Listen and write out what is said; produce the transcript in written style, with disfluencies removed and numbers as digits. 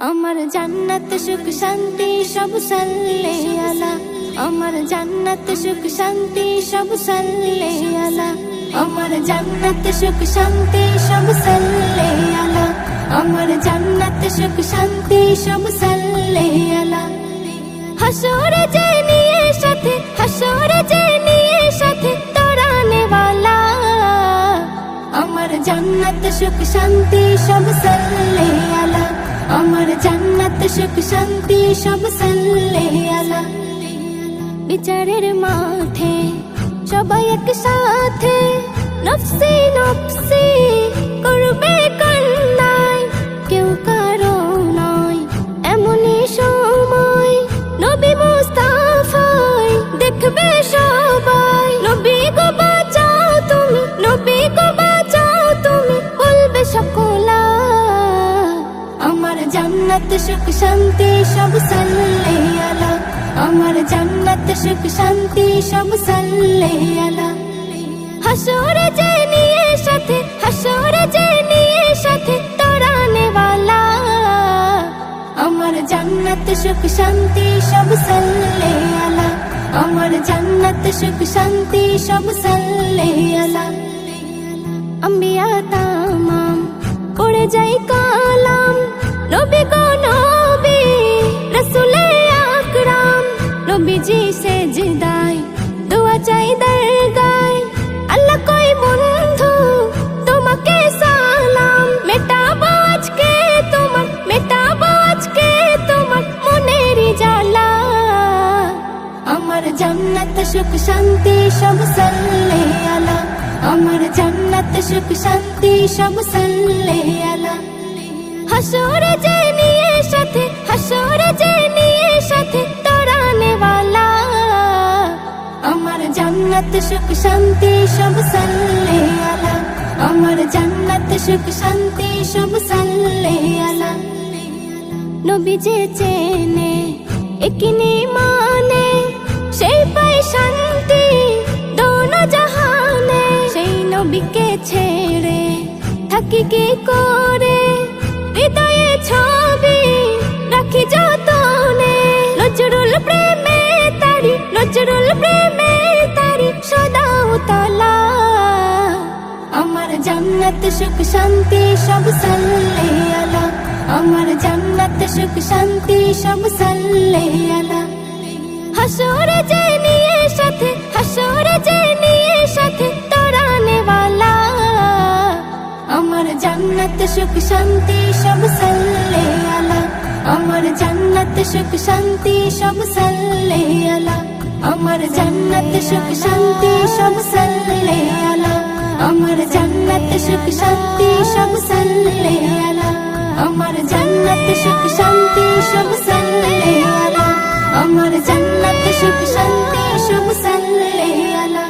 আমার জান্নাত সুখ শান্তি সব সাল্লে আলা। আমার জান্নাত সুখ শান্তি সব সাল্লে আলা। আমার জান্নাত সুখ শান্তি সব সাল্লে আলা। আমার জান্নাত সুখ শান্তি সব সাল্লে আলা। হাসরে যে নিয়ে সাথে, হাসরে যে নিয়ে সাথে তরানে वाला। আমার জান্নাত সুখ শান্তি সব সাল্লে আলা। আমার জান্নাত সুখ শান্তি সব সাল্লে আলা। বিচারের মাঠে সবাই একসাথে নফসি নফসি করবে কান্নায়, কেউ কারো নয় এমনই সময় নবী মুস্তাফায় দেখবে সবাই। নবী গো বাঁচাও তুমি, নবী গো বাঁচাও তুমি, বলবে সকলা। আমার জান্নাত সুখ শান্তি সব সাল্লে আলা। আমার জান্নাত সুখ শান্তি সব সাল্লে আলা। হাসরে যে নিয়ে সাথে, হাসরে যে নিয়ে সাথে তরানে वाला। আমার জান্নাত সুখ শান্তি সব সাল্লে আলা। আমার জান্নাত সুখ শান্তি সব সাল্লে আলা। আম্বিয়া তামাম পড়ে যাই কালাম, নবী গো নবী রসুলে আকরাম। নবীজি সেজদায় দোয়া চাই দরগায়, আল্লাহ কই বন্ধু তোমাকে সালাম। মেটাবো আজকে তোমার, মেটাবো আজকে তোমার মনের জ্বালা। আমার জান্নাত সুখ শান্তি সব সাল্লে আলা। আমার জান্নাত সুখ শান্তি সব সাল্লে আলা। হাসরে যে নিয়ে সাথে, হাসরে যে নিয়ে সাথে তরানে वाला। আমার জান্নাত সুখ শান্তি সব সাল্লে আলা। আমার জান্নাত সুখ শান্তি সব সাল্লে আলা। নবী যে চেনে একনি মানে, সেই পায় শান্তি দোনো জাহানে। সেই নবীকে ছেড়ে থাকি কি করে, হৃদয়ে ছবি রাখি যতনে। নজরুল প্রেমে তারি, নজরুল প্রেমে তারি সদা উতলা। আমার জান্নাত সুখ শান্তি সব সাল্লে আলা। আমার জান্নাত সুখ শান্তি সব সাল্লে আলা। হাসরে যে নিয়ে সাথে, হাসরে যে নিয়ে সাথে তরানে वाला। আমার জান্নাত সুখ শান্তি সব সাল্লে আলা। আমার জান্নাত সুখ শান্তি সব সাল্লে আলা। আমার জান্নাত সুখ শান্তি সব সাল্লে আলা। আমার জান্নাত সুখ শান্তি সব সাল্লে আলা। আমার জান্নাত সুখ শান্তি সব সাল্লে আলা। আমার জান্নাত সুখ শান্তি সব সাল্লে আলা।